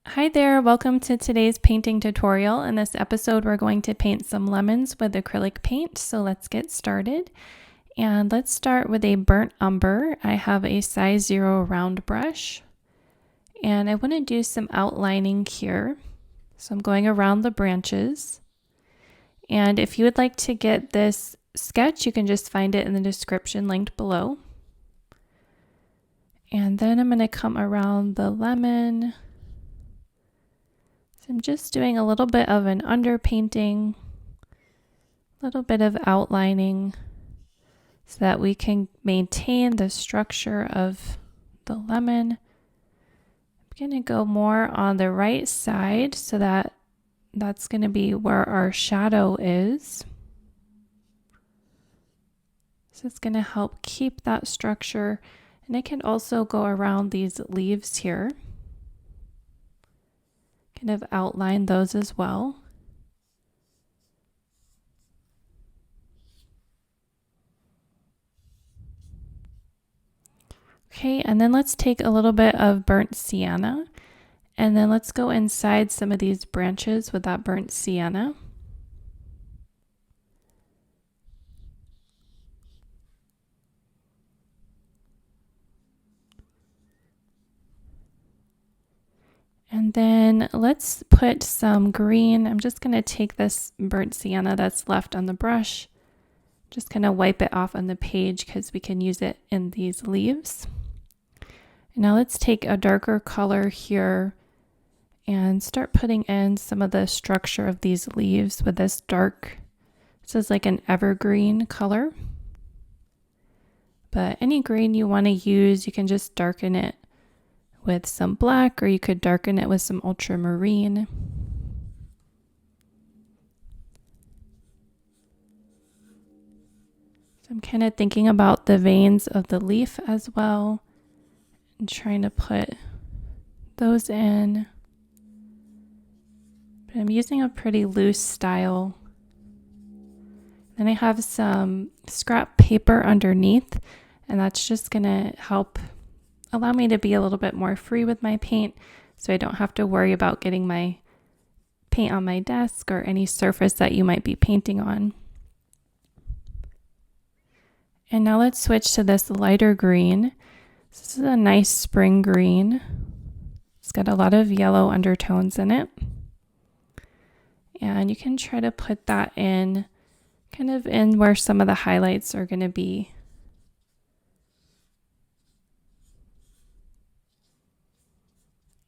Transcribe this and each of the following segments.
Hi there, welcome to today's painting tutorial. In this episode, we're going to paint some lemons with acrylic paint, so let's get started. And let's start with a burnt umber. I have a size 0 round brush, and I want to do some outlining here. So I'm going around the branches. And if you would like to get this sketch, you can just find it in the description linked below. And then I'm going to come around the lemon. I'm just doing a little bit of an underpainting, a little bit of outlining so that we can maintain the structure of the lemon. I'm going to go more on the right side so that that's going to be where our shadow is. So it's going to help keep that structure, and I can also go around these leaves here. Kind of outline those as well. Okay, and then let's take a little bit of burnt sienna, and then let's go inside some of these branches with that burnt sienna. And then let's put some green. I'm just going to take this burnt sienna that's left on the brush, just kind of wipe it off on the page because we can use it in these leaves. And now let's take a darker color here and start putting in some of the structure of these leaves with this dark, this is like an evergreen color. But any green you want to use, you can just darken it with some black, or you could darken it with some ultramarine. So I'm kind of thinking about the veins of the leaf as well and trying to put those in. But I'm using a pretty loose style. Then I have some scrap paper underneath, and that's just going to help allow me to be a little bit more free with my paint, so I don't have to worry about getting my paint on my desk or any surface that you might be painting on. And now let's switch to this lighter green. This is a nice spring green. It's got a lot of yellow undertones in it. And you can try to put that in, kind of in where some of the highlights are going to be.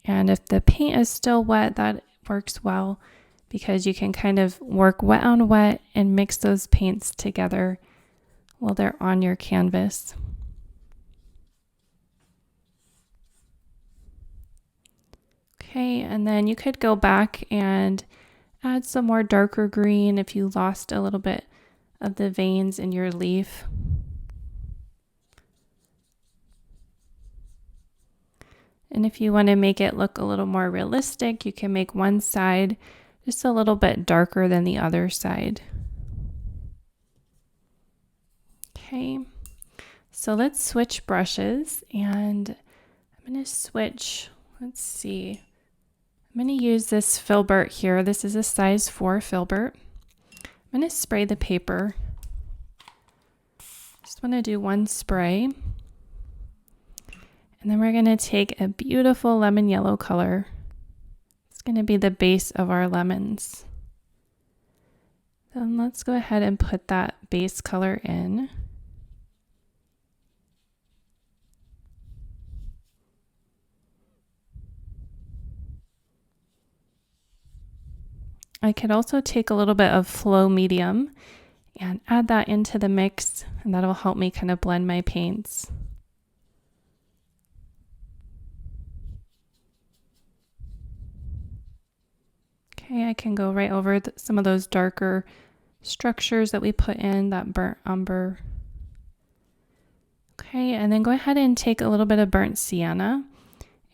And if the paint is still wet, that works well because you can kind of work wet on wet and mix those paints together while they're on your canvas. Okay, and then you could go back and add some more darker green if you lost a little bit of the veins in your leaf. And if you want to make it look a little more realistic, you can make one side just a little bit darker than the other side. Okay, so let's switch brushes, and I'm going to switch, let's see, I'm going to use this filbert here. This is a size 4 filbert. I'm going to spray the paper. Just want to do one spray. And then we're going to take a beautiful lemon yellow color. It's going to be the base of our lemons. Then let's go ahead and put that base color in. I could also take a little bit of flow medium and add that into the mix, and that'll help me kind of blend my paints. Okay, I can go right over some of those darker structures that we put in, that burnt umber. Okay, and then go ahead and take a little bit of burnt sienna,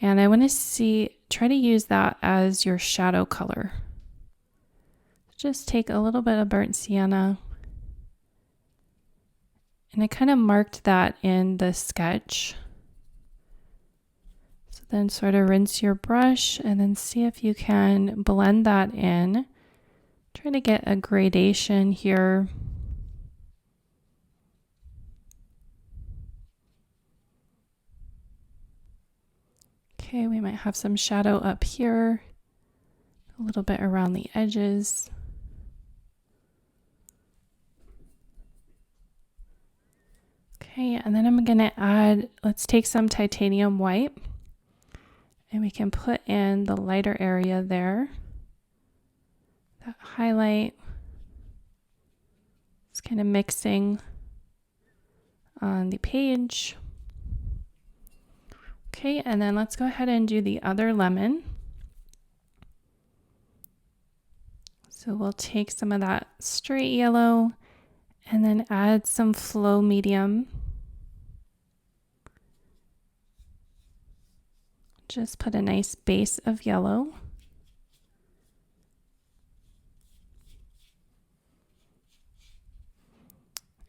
and I want to try to use that as your shadow color. Just take a little bit of burnt sienna, and I kind of marked that in the sketch. So Then sort of rinse your brush and then see if you can blend that in. Try to get a gradation here. Okay, we might have some shadow up here, a little bit around the edges. Okay, and then I'm gonna add, let's take some titanium white and we can put in the lighter area there. That highlight. It's kind of mixing on the page. Okay, and then let's go ahead and do the other lemon. So we'll take some of that straight yellow and then add some flow medium. Just put a nice base of yellow.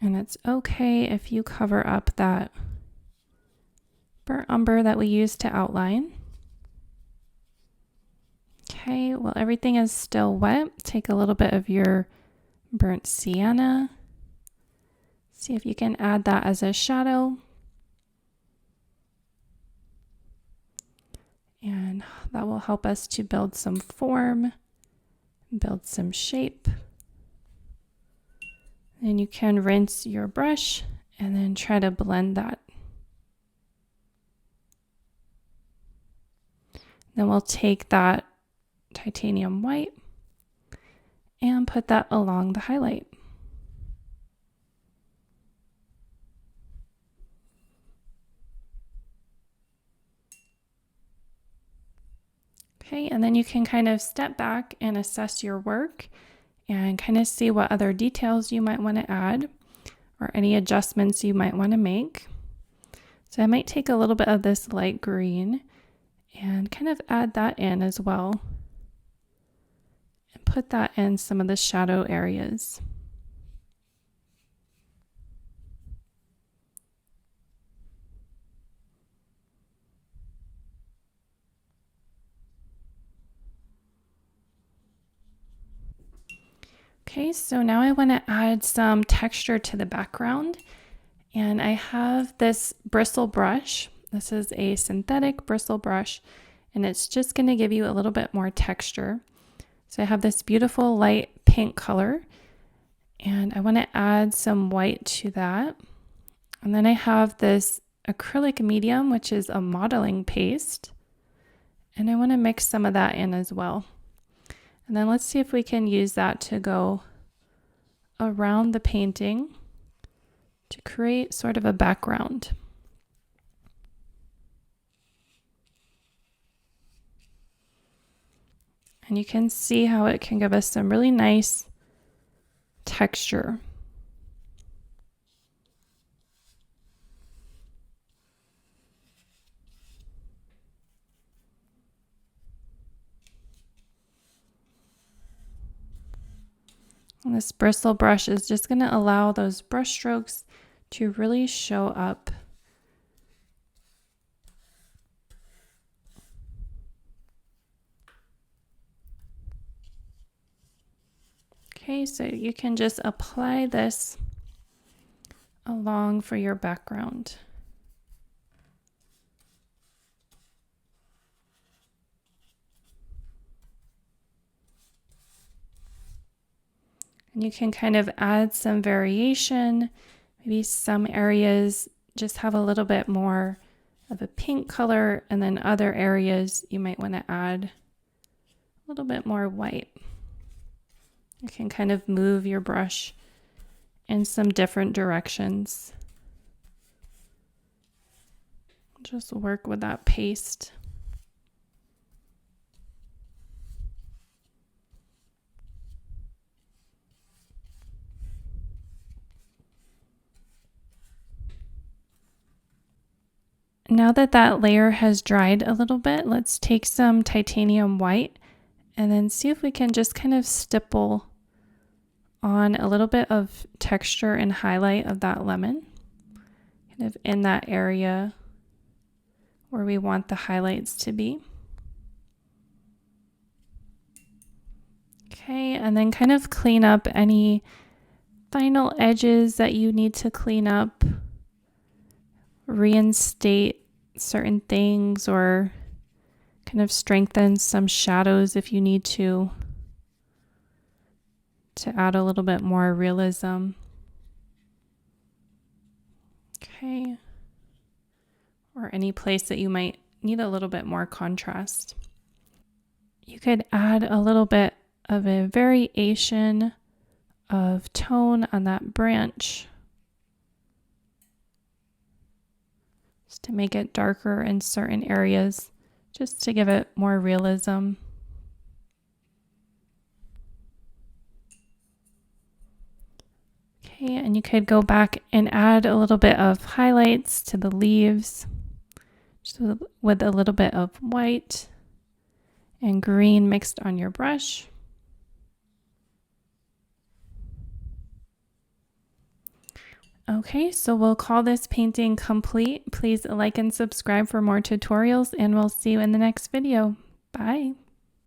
And it's okay if you cover up that burnt umber that we used to outline. Okay, well, everything is still wet. Take a little bit of your burnt sienna. See if you can add that as a shadow. And that will help us to build some form, build some shape. Then you can rinse your brush and then try to blend that. Then we'll take that titanium white and put that along the highlight. Okay, and then you can kind of step back and assess your work and kind of see what other details you might want to add or any adjustments you might want to make. So I might take a little bit of this light green and kind of add that in as well and put that in some of the shadow areas. Okay, so now I want to add some texture to the background, and I have this bristle brush. This is a synthetic bristle brush, and it's just going to give you a little bit more texture. So I have this beautiful light pink color, and I want to add some white to that. And then I have this acrylic medium, which is a modeling paste, and I want to mix some of that in as well. And then let's see if we can use that to go around the painting to create sort of a background. And you can see how it can give us some really nice texture. And this bristle brush is just going to allow those brush strokes to really show up. Okay, so you can just apply this along for your background. And you can kind of add some variation. Maybe some areas just have a little bit more of a pink color, and then other areas you might want to add a little bit more white. You can kind of move your brush in some different directions. Just work with that paste. Now that that layer has dried a little bit, let's take some titanium white and then see if we can just kind of stipple on a little bit of texture and highlight of that lemon, kind of in that area where we want the highlights to be. Okay, and then kind of clean up any final edges that you need to clean up, reinstate certain things, or kind of strengthen some shadows if you need to add a little bit more realism. Okay. Or any place that you might need a little bit more contrast. You could add a little bit of a variation of tone on that branch, just to make it darker in certain areas, just to give it more realism. Okay, and you could go back and add a little bit of highlights to the leaves, just with a little bit of white and green mixed on your brush. Okay, so we'll call this painting complete. Please like and subscribe for more tutorials, and we'll see you in the next video. Bye.